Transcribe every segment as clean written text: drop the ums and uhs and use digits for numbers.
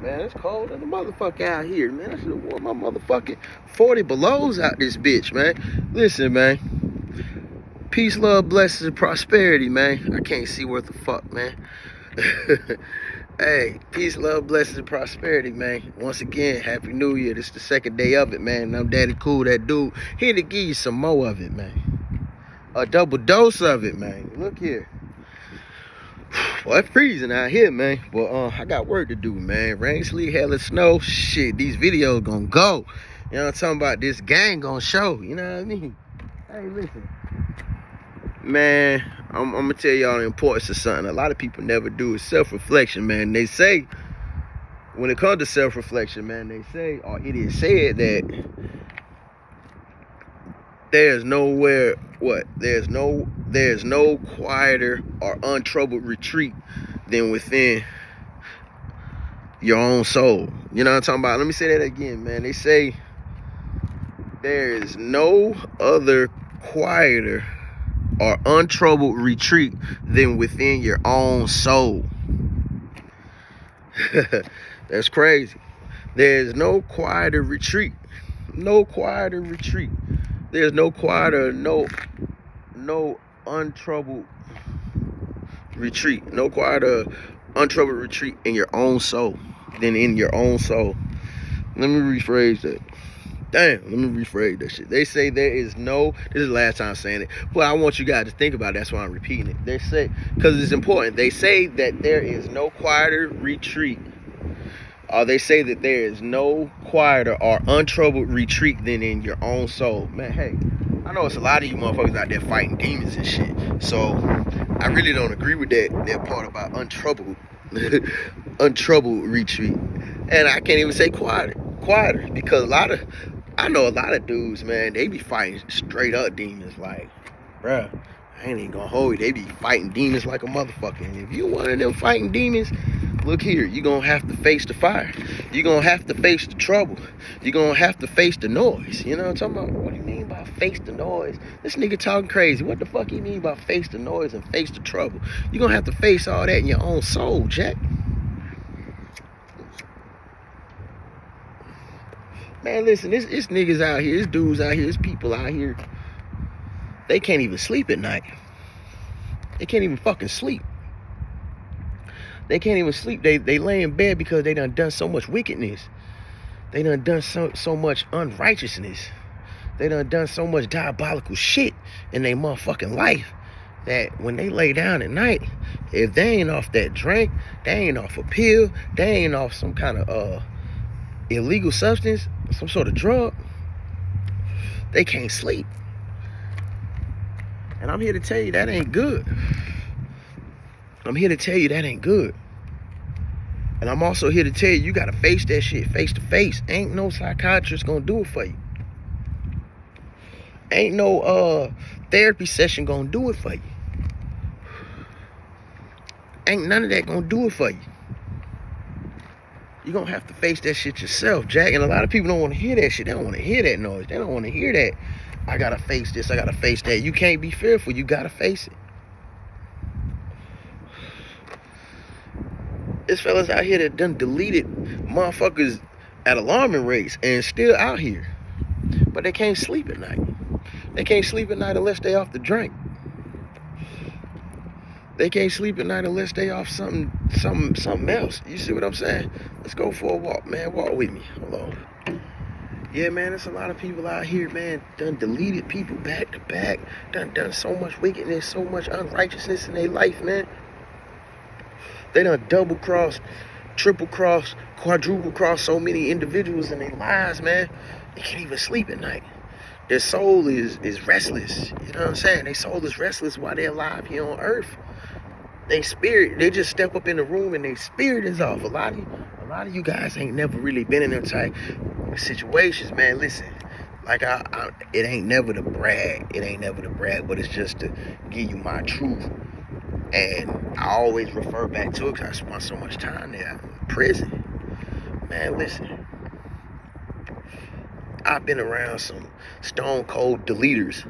man. It's cold as a motherfucker out here, man. I should have worn my motherfucking 40 belows out this bitch, man. Listen, man. Peace, love, blessings, and prosperity, man. I can't see worth the fuck, man. Hey, peace, love, blessings, and prosperity, man. Once again, Happy New Year. This is the second day of it, man. And I'm Daddy Cool, that dude. Here to give you some more of it, man. A double dose of it, man. Look here. Well, it's freezing out here, man. But I got work to do, man. Rain, sleet, hell, and snow. Shit, these videos gonna go. You know what I'm talking about? This gang gonna show. You know what I mean? Hey, listen. Man, I'm gonna tell y'all the importance of something a lot of people never do is self-reflection, man. They say, when it comes to self-reflection, man, they say, or it is said that there's no quieter or untroubled retreat than within your own soul. You know what I'm talking about? Let me say that again, man. They say there is no other quieter or untroubled retreat than within your own soul. That's crazy. There's no quieter retreat. No quieter retreat. There's no quieter, no untroubled retreat. No quieter, untroubled retreat in your own soul than in your own soul. Let me rephrase that. Damn, let me rephrase that shit. They say there is no, this is the last time saying it, but I want you guys to think about it. That's why I'm repeating it. They say, because it's important, they say that there is no quieter retreat, or they say that there is no quieter or untroubled retreat than in your own soul. Man, hey, I know it's a lot of you motherfuckers out there fighting demons and shit, so I really don't agree with that part about untroubled retreat. And I can't even say quieter, because I know a lot of dudes, man, they be fighting straight up demons. Like, bruh, I ain't even gonna hold you. They be fighting demons like a motherfucker. And if you one of them fighting demons, look here, you're gonna have to face the fire. You're gonna have to face the trouble. You're gonna have to face the noise. You know what I'm talking about? What do you mean by face the noise? This nigga talking crazy. What the fuck you mean by face the noise and face the trouble? You're gonna have to face all that in your own soul, Jack. Man, listen, it's niggas out here, it's dudes out here, it's people out here. They can't even sleep at night. They can't even fucking sleep. They can't even sleep. They lay in bed because they done so much wickedness. They done so much unrighteousness. They done so much diabolical shit in their motherfucking life that when they lay down at night, if they ain't off that drink, they ain't off a pill, they ain't off some kind of illegal substance, some sort of drug, they can't sleep. And I'm here to tell you that ain't good. I'm here to tell you that ain't good. And I'm also here to tell you, you gotta face that shit face to face. Ain't no psychiatrist gonna do it for you. Ain't no therapy session gonna do it for you. Ain't none of that gonna do it for you. You're gonna have to face that shit yourself, Jack. And a lot of people don't want to hear that shit. They don't want to hear that noise. They don't want to hear that. I gotta face this, I gotta face that. You can't be fearful, you gotta face it. There's fellas out here that done deleted motherfuckers at alarming rates and still out here. But they can't sleep at night. They can't sleep at night unless they off the drink. They can't sleep at night unless they off something else. You see what I'm saying? Let's go for a walk, man. Walk with me. Hold on. Yeah, man, there's a lot of people out here, man, done deleted people back to back. Done so much wickedness, so much unrighteousness in their life, man. They done double cross, triple cross, quadruple cross so many individuals in their lives, man. They can't even sleep at night. Their soul is restless. You know what I'm saying? Their soul is restless while they're alive here on earth. They spirit, they just step up in the room and their spirit is off. A lot of you guys ain't never really been in them type of situations, man. Listen, like it ain't never to brag. It ain't never to brag, but it's just to give you my truth. And I always refer back to it because I spent so much time there in prison. Man, listen. I've been around some stone cold deleters,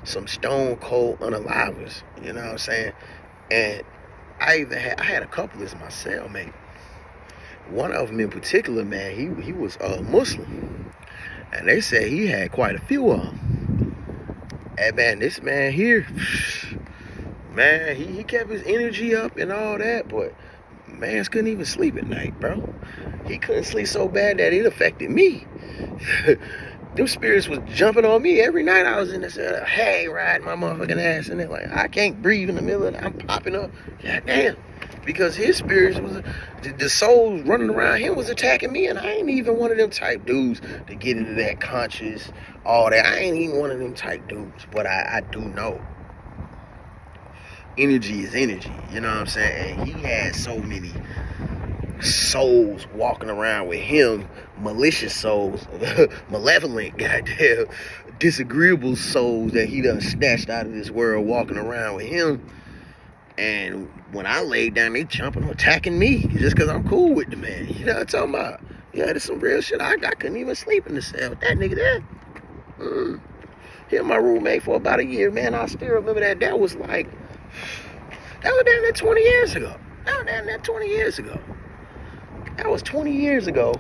some stone cold unalivers, you know what I'm saying? And I had a couple as my cellmate. one of them in particular, man, he was Muslim. And they said he had quite a few of them. And man, this man here, man, he kept his energy up and all that, but mans couldn't even sleep at night, bro. He couldn't sleep so bad that it affected me. Them spirits was jumping on me every night. I was in this, hey, riding my motherfucking ass, and they're like, I can't breathe in the middle of it. I'm popping up. God damn. Because his spirits was, the souls running around him was attacking me, and I ain't even one of them type dudes to get into that conscious, all that. I ain't even one of them type dudes, but I do know energy is energy, you know what I'm saying? And he had so many souls walking around with him, malicious souls, malevolent, goddamn, disagreeable souls that he done snatched out of this world walking around with him. And when I laid down, they jumping, attacking me just because I'm cool with the man. You know what I'm talking about? Yeah, there's some real shit. I couldn't even sleep in the cell with that nigga there. He was my roommate for about a year, man. I still remember that. That was down there 20 years ago. That was down there 20 years ago. That was 20 years ago.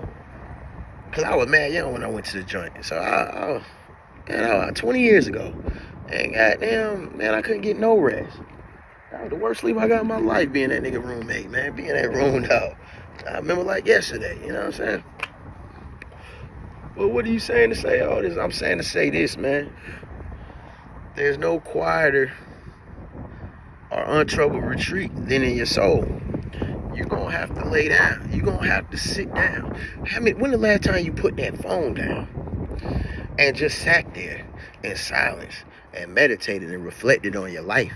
Because I was mad young when I went to the joint. So, 20 years ago. And goddamn, man, I couldn't get no rest. That was the worst sleep I got in my life, being that nigga roommate, man. Being that room dog. I remember like yesterday, you know what I'm saying? Well, what are you saying to say all this? I'm saying to say this, man. There's no quieter or untroubled retreat than in your soul. You're going to have to lay down. You're going to have to sit down. When the last time you put that phone down and just sat there in silence and meditated and reflected on your life?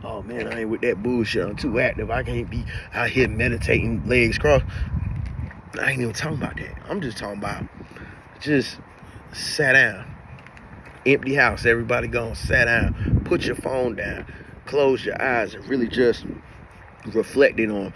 Oh, man, I ain't with that bullshit. I'm too active. I can't be out here meditating, legs crossed. I ain't even talking about that. I'm just talking about just sat down. Empty house. Everybody gone. Sat down. Put your phone down. Close your eyes and really just reflecting on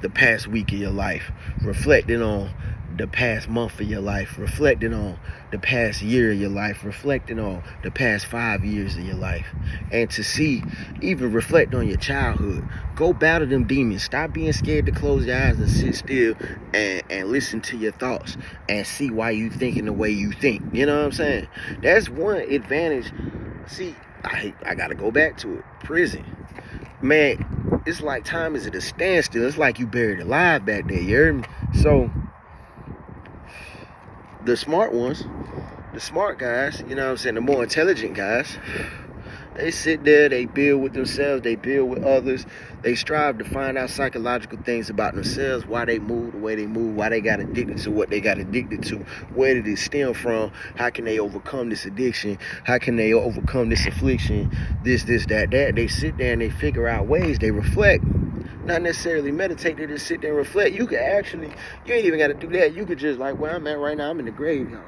the past week of your life. Reflecting on the past month of your life. Reflecting on the past year of your life. Reflecting on the past 5 years of your life. And to see, even reflect on your childhood. Go battle them demons. Stop being scared to close your eyes and sit still and listen to your thoughts and see why you thinking the way you think. You know what I'm saying? That's one advantage. See, I gotta go back to it. Prison. Man, it's like time is at a standstill. It's like you buried alive back there, you heard me? So, the smart ones, the smart guys, you know what I'm saying, the more intelligent guys, they sit there, they build with themselves, they build with others, they strive to find out psychological things about themselves, why they move the way they move, why they got addicted to what they got addicted to, where did it stem from, how can they overcome this addiction, how can they overcome this affliction, this, that. They sit there and they figure out ways, they reflect. Not necessarily meditate, they just sit there and reflect. You ain't even got to do that. You could just, like where I'm at right now, I'm in the graveyard.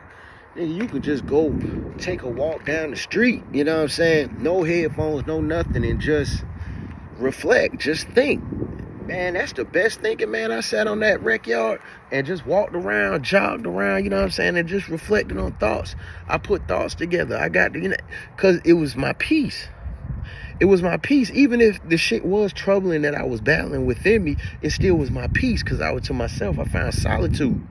You could just go take a walk down the street, you know what I'm saying? No headphones, no nothing, and just reflect, just think. Man, that's the best thinking, man. I sat on that rec yard and just walked around, jogged around, you know what I'm saying, and just reflected on thoughts. I put thoughts together. I got to, because it was my peace. It was my peace. Even if the shit was troubling that I was battling within me, it still was my peace because I was to myself. I found solitude.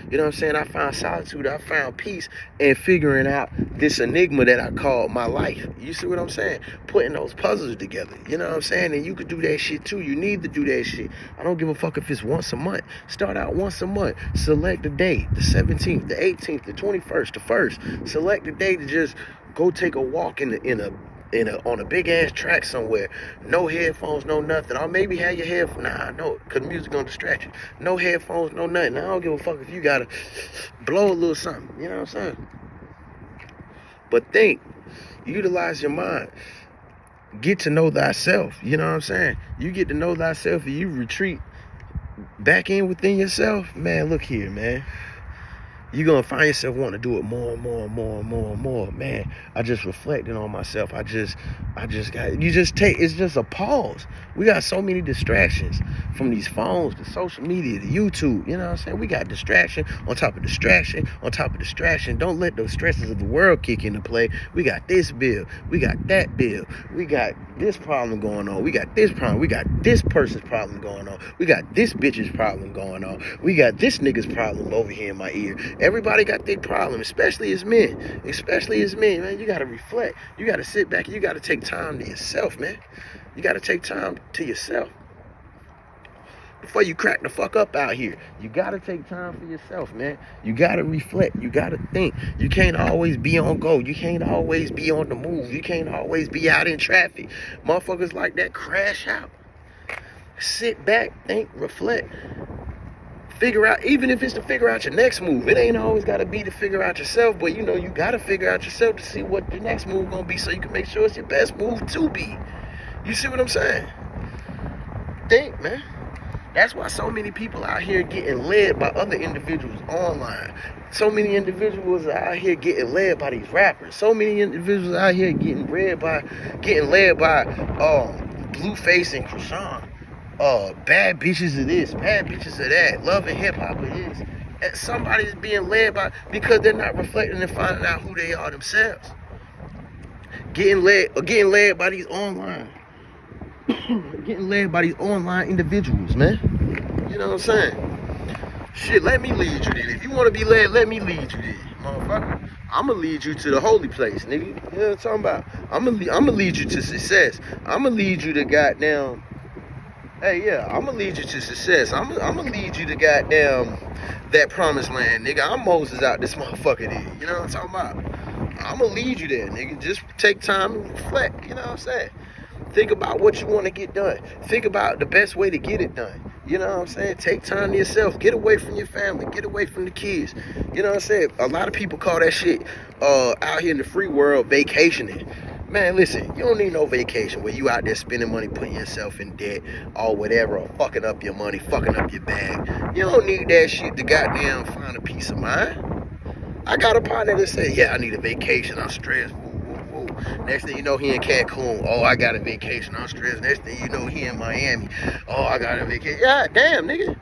You know what I'm saying? I found solitude. I found peace in figuring out this enigma that I called my life. You see what I'm saying? Putting those puzzles together. You know what I'm saying? And you could do that shit too. You need to do that shit. I don't give a fuck if it's once a month. Start out once a month. Select the day, the 17th, the 18th, the 21st, the 1st. Select a day to just go take a walk on a big ass track somewhere, no headphones, no nothing. Or maybe have your headphones. Nah, no, cause music gonna distract you. No headphones, no nothing. I don't give a fuck if you gotta blow a little something. You know what I'm saying? But think, utilize your mind. Get to know thyself. You know what I'm saying? You get to know thyself and you retreat back in within yourself. Man, look here, man. you're gonna find yourself wanting to do it more and more and more and more and more. Man, I just reflected on myself. I just got, it's just a pause. We got so many distractions from these phones, the social media, the YouTube, you know what I'm saying? We got distraction on top of distraction on top of distraction. Don't let those stresses of the world kick into play. We got this bill, we got that bill, we got this problem going on, we got this problem, we got this person's problem going on, we got this bitch's problem going on, we got this nigga's problem over here in my ear. Everybody got their problem, especially as men, man. You gotta reflect, you gotta sit back, you gotta take time to yourself, man. You gotta take time to yourself before you crack the fuck up out here. You gotta take time for yourself, man. You gotta reflect, you gotta think. You can't always be on go, you can't always be on the move, you can't always be out in traffic. Motherfuckers like that crash out. Sit back, think, reflect. Figure out, even if it's to figure out your next move. It ain't always gotta be to figure out yourself, but you know, you gotta figure out yourself to see what your next move gonna be so you can make sure it's your best move to be. You see what I'm saying? Think, man. That's why so many people out here getting led by other individuals online. So many individuals are out here getting led by these rappers. So many individuals out here getting led by Blueface and Krishan. Bad bitches of this, bad bitches of that, love and hip hop of this. And somebody's being led by, because they're not reflecting and finding out who they are themselves. Getting led by these online. Getting led by these online individuals, man. You know what I'm saying? Shit, let me lead you then. If you want to be led, let me lead you then, motherfucker. I'ma lead you to the holy place, nigga. You know what I'm talking about? I'ma lead you to success. I'ma lead you to goddamn. Hey, yeah, I'ma lead you to success. I'ma lead you to goddamn that promised land, nigga. I'm Moses out this motherfucker there. You know what I'm talking about? I'ma lead you there, nigga. Just take time and reflect. You know what I'm saying? Think about what you want to get done. Think about the best way to get it done. You know what I'm saying? Take time to yourself. Get away from your family. Get away from the kids. You know what I'm saying? A lot of people call that shit out here in the free world vacationing. Man, listen, you don't need no vacation where you out there spending money, putting yourself in debt or whatever, or fucking up your money, fucking up your bag. You don't need that shit to goddamn find a peace of mind. I got a partner that said, yeah, I need a vacation. I'm stressed. Next thing you know, he in Cancun. Oh, I got a vacation. I'm stressed. Next thing you know, he in Miami. Oh, I got a vacation. Yeah, damn, nigga.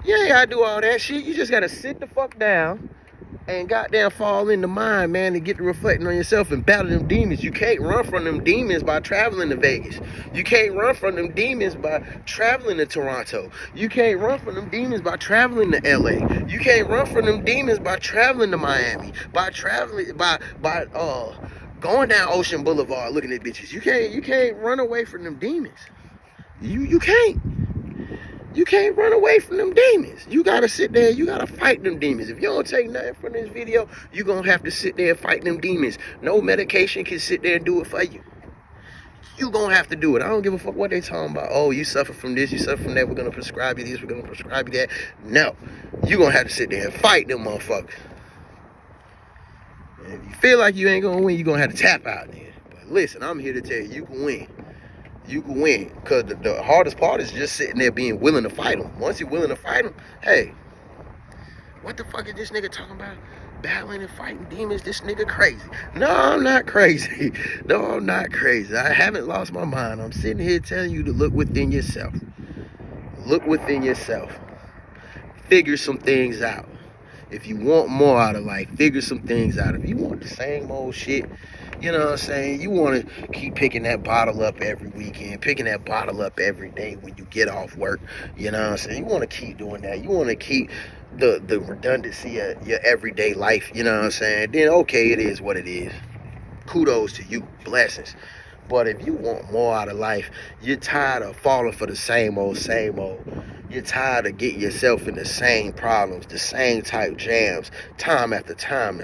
You ain't gotta do all that shit. You just gotta sit the fuck down and goddamn fall in the mind, man, and get to reflecting on yourself and battle them demons. You can't run from them demons by traveling to Vegas. You can't run from them demons by traveling to Toronto. You can't run from them demons by traveling to LA. You can't run from them demons by traveling to Miami. By traveling by going down Ocean Boulevard looking at bitches. You can't run away from them demons. You can't. You can't run away from them demons. You gotta sit there, you gotta fight them demons. If you don't take nothing from this video, you're gonna have to sit there and fight them demons. No medication can sit there and do it for you. You gonna have to do it. I don't give a fuck what they talking about. Oh, you suffer from this, you suffer from that, we're gonna prescribe you this, we're gonna prescribe you that. No. You gonna have to sit there and fight them motherfuckers. And if you feel like you ain't gonna win, you're gonna have to tap out there. But listen, I'm here to tell you, you can win. You can win, because the hardest part is just sitting there being willing to fight them. Once you're willing to fight them, hey, what the fuck is this nigga talking about? Battling and fighting demons? This nigga crazy. No, I'm not crazy. No, I'm not crazy. I haven't lost my mind. I'm sitting here telling you to look within yourself. Look within yourself. Figure some things out. If you want more out of life, figure some things out. If you want the same old shit, you know what I'm saying? You want to keep picking that bottle up every weekend, picking that bottle up every day when you get off work. You know what I'm saying? You want to keep doing that. You want to keep the redundancy of your everyday life. You know what I'm saying? Then, okay, it is what it is. Kudos to you. Blessings. But if you want more out of life, you're tired of falling for the same old. You're tired of getting yourself in the same problems, the same type jams, time after time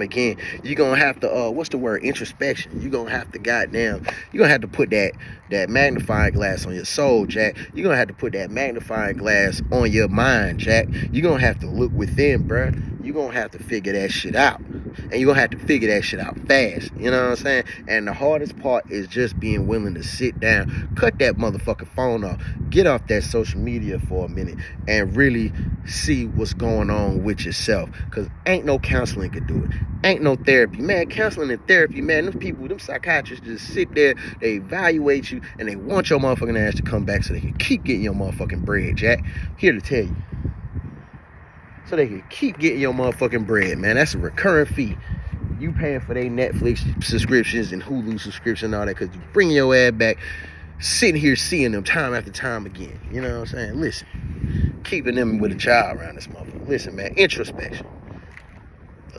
again. You're going to have to, what's the word? Introspection. You're going to have to you're going to have to put that magnifying glass on your soul, Jack. You're going to have to put that magnifying glass on your mind, Jack. You're going to have to look within, bruh. You're going to have to figure that shit out. And you're going to have to figure that shit out fast. You know what I'm saying? And the hardest part is just being willing to sit down, cut that motherfucking phone off, get off that social media for a minute, and really see what's going on with yourself. Because ain't no counseling could do it. Ain't no therapy. Man, counseling and therapy, man, them psychiatrists just sit there, they evaluate you, and they want your motherfucking ass to come back so they can keep getting your motherfucking bread, Jack. Here to tell you. So they can keep getting your motherfucking bread, man. That's a recurring fee. You paying for their Netflix subscriptions and Hulu subscription and all that, because you bring your ass back, sitting here seeing them time after time again. You know what I'm saying? Listen, keeping them with a child around this motherfucker. Listen, man, introspection.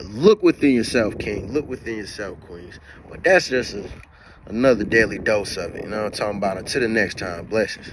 Look within yourself, King. Look within yourself, Queens. But that's just another daily dose of it. You know what I'm talking about? Until the next time, blessings.